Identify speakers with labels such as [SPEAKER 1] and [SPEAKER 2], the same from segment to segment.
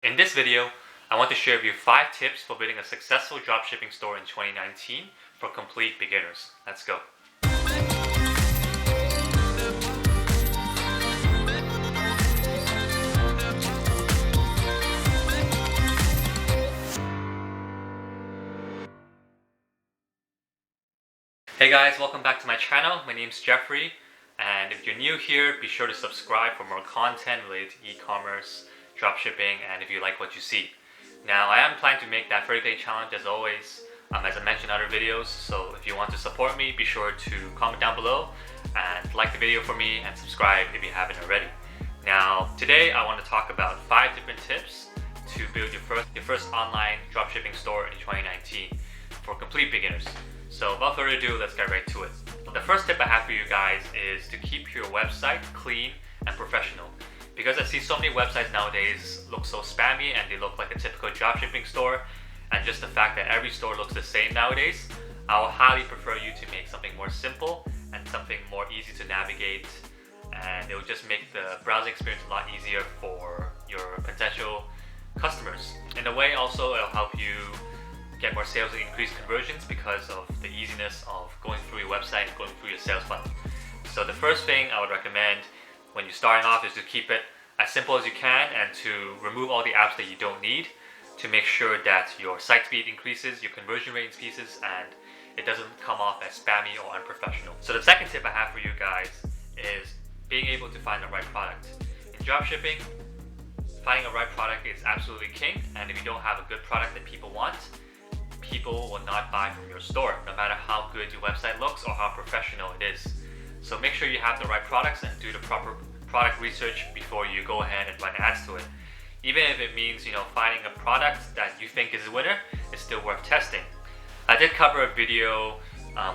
[SPEAKER 1] In this video, I want to share with you 5 tips for building a successful dropshipping store in 2019 for complete beginners. Let's go. Hey guys, welcome back to my channel. My name is Jeffrey, and if you're new here, be sure to subscribe for more content related to e-commerce, dropshipping, and if you like what you see. Now, I am planning to make that 30-day challenge as always, as I mentioned in other videos, so if you want to support me, be sure to comment down below and like the video for me and subscribe if you haven't already. Now, today I want to talk about 5 different tips to build your first online dropshipping store in 2019 for complete beginners. So without further ado, let's get right to it. The first tip I have for you guys is to keep your website clean and professional. Because I see so many websites nowadays look so spammy and they look like a typical dropshipping store, and just the fact that every store looks the same nowadays, I will highly prefer you to make something more simple and something more easy to navigate, and it will just make the browsing experience a lot easier for your potential customers. In a way, also it'll help you get more sales and increase conversions because of the easiness of going through your website and going through your sales funnel. So the first thing I would recommend when you're starting off is to keep it as simple as you can and to remove all the apps that you don't need to make sure that your site speed increases, your conversion rate increases, and it doesn't come off as spammy or unprofessional. So the second tip I have for you guys is being able to find the right product. In dropshipping, finding a right product is absolutely king, and if you don't have a good product that people want, people will not buy from your store, no matter how good your website looks or how professional it is. So make sure you have the right products and do the proper product research before you go ahead and run ads to it. Even if it means, finding a product that you think is a winner, it's still worth testing. I did cover a video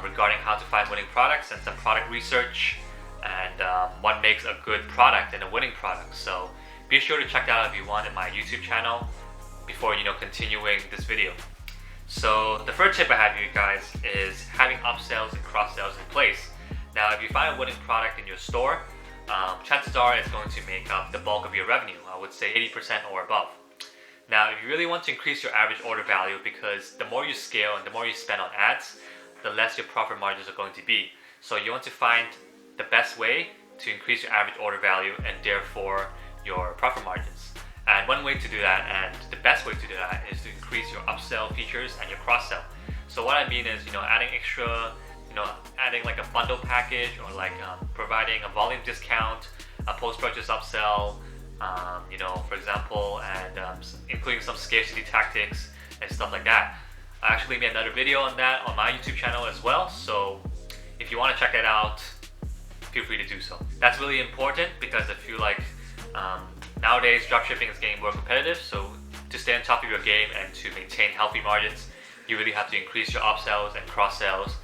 [SPEAKER 1] regarding how to find winning products and some product research and what makes a good product and a winning product. So be sure to check that out if you want in my YouTube channel before continuing this video. So the third tip I have for you guys is having upsells and cross-sells in place. Now, if you find a winning product in your store, chances are it's going to make up the bulk of your revenue. I would say 80% or above. Now, if you really want to increase your average order value, because the more you scale and the more you spend on ads, the less your profit margins are going to be. So you want to find the best way to increase your average order value and therefore your profit margins. And one way to do that, and the best way to do that, is to increase your upsell features and your cross-sell. So what I mean is, adding extra, adding like a bundle package, or like providing a volume discount, a post-purchase upsell, for example, and including some scarcity tactics and stuff like that. I actually made another video on that on my YouTube channel as well. So if you want to check that out, feel free to do so. That's really important because I feel like nowadays dropshipping is getting more competitive. So to stay on top of your game and to maintain healthy margins, you really have to increase your upsells and cross-sells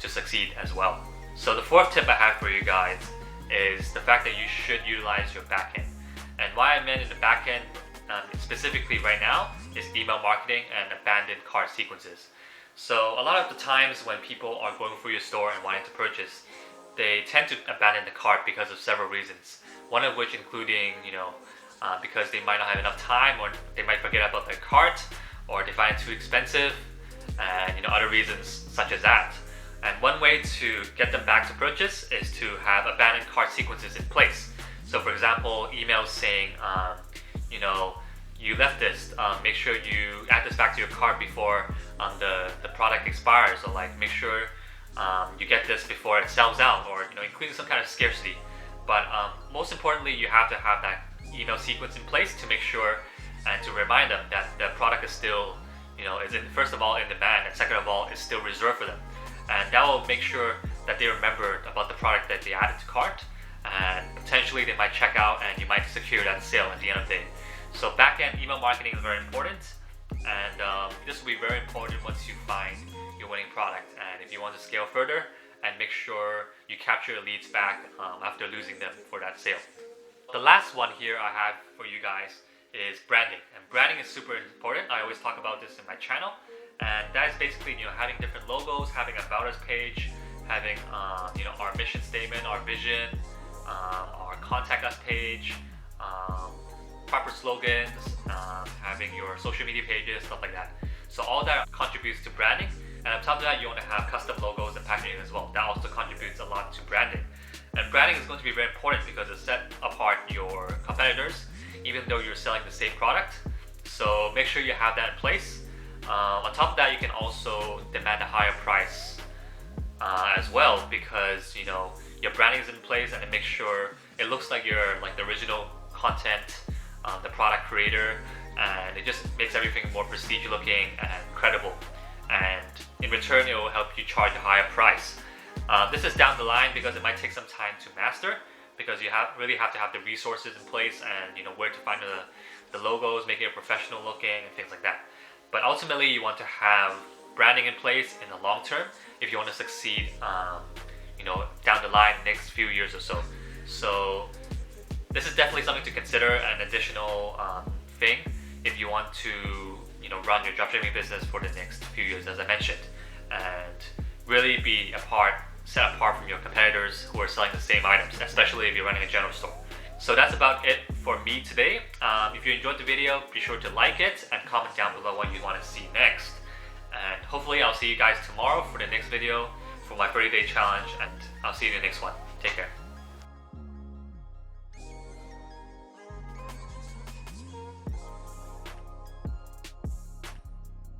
[SPEAKER 1] to succeed as well. So the fourth tip I have for you guys is the fact that you should utilize your backend. And why I meant in the backend specifically right now is email marketing and abandoned cart sequences. So a lot of the times when people are going through your store and wanting to purchase, they tend to abandon the cart because of several reasons. One of which including, because they might not have enough time, or they might forget about their cart, or they find it too expensive, and other reasons such as that. And one way to get them back to purchase is to have abandoned cart sequences in place. So for example, emails saying, you left this, make sure you add this back to your cart before the product expires, or like make sure you get this before it sells out, or including some kind of scarcity. But most importantly, you have to have that email sequence in place to make sure and to remind them that the product is still, first of all in demand, and second of all, is still reserved for them. And that will make sure that they remember about the product that they added to cart, and potentially they might check out and you might secure that sale at the end of the day. So back-end email marketing is very important, and this will be very important once you find your winning product, and if you want to scale further and make sure you capture your leads back after losing them for that sale. The last one here I have for you guys is branding, and branding is super important. I always talk about this in my channel, and that is basically having different logos, having a about us page, having our mission statement, our vision, our contact us page, proper slogans, having your social media pages, stuff like that. So all that contributes to branding. And on top of that, you want to have custom logos and packaging as well. That also contributes a lot to branding. And branding is going to be very important because it sets apart your competitors, even though you're selling the same product. So make sure you have that in place. On top of that, you can also demand a higher price as well, because your branding is in place, and it makes sure it looks like you're like the original content, the product creator, and it just makes everything more prestige looking and credible. And in return, it will help you charge a higher price. This is down the line because it might take some time to master, because you really have to have the resources in place and where to find the logos, making it professional looking and things like that. But ultimately, you want to have branding in place in the long term if you want to succeed down the line, next few years or so. So this is definitely something to consider, an additional thing if you want to run your dropshipping business for the next few years, as I mentioned, and really be set apart from your competitors who are selling the same items, especially if you're running a general store. So that's about it for me today. If you enjoyed the video, be sure to like it and comment down below what you want to see next. And hopefully I'll see you guys tomorrow for the next video for my 30-day challenge, and I'll see you in the next one. Take care.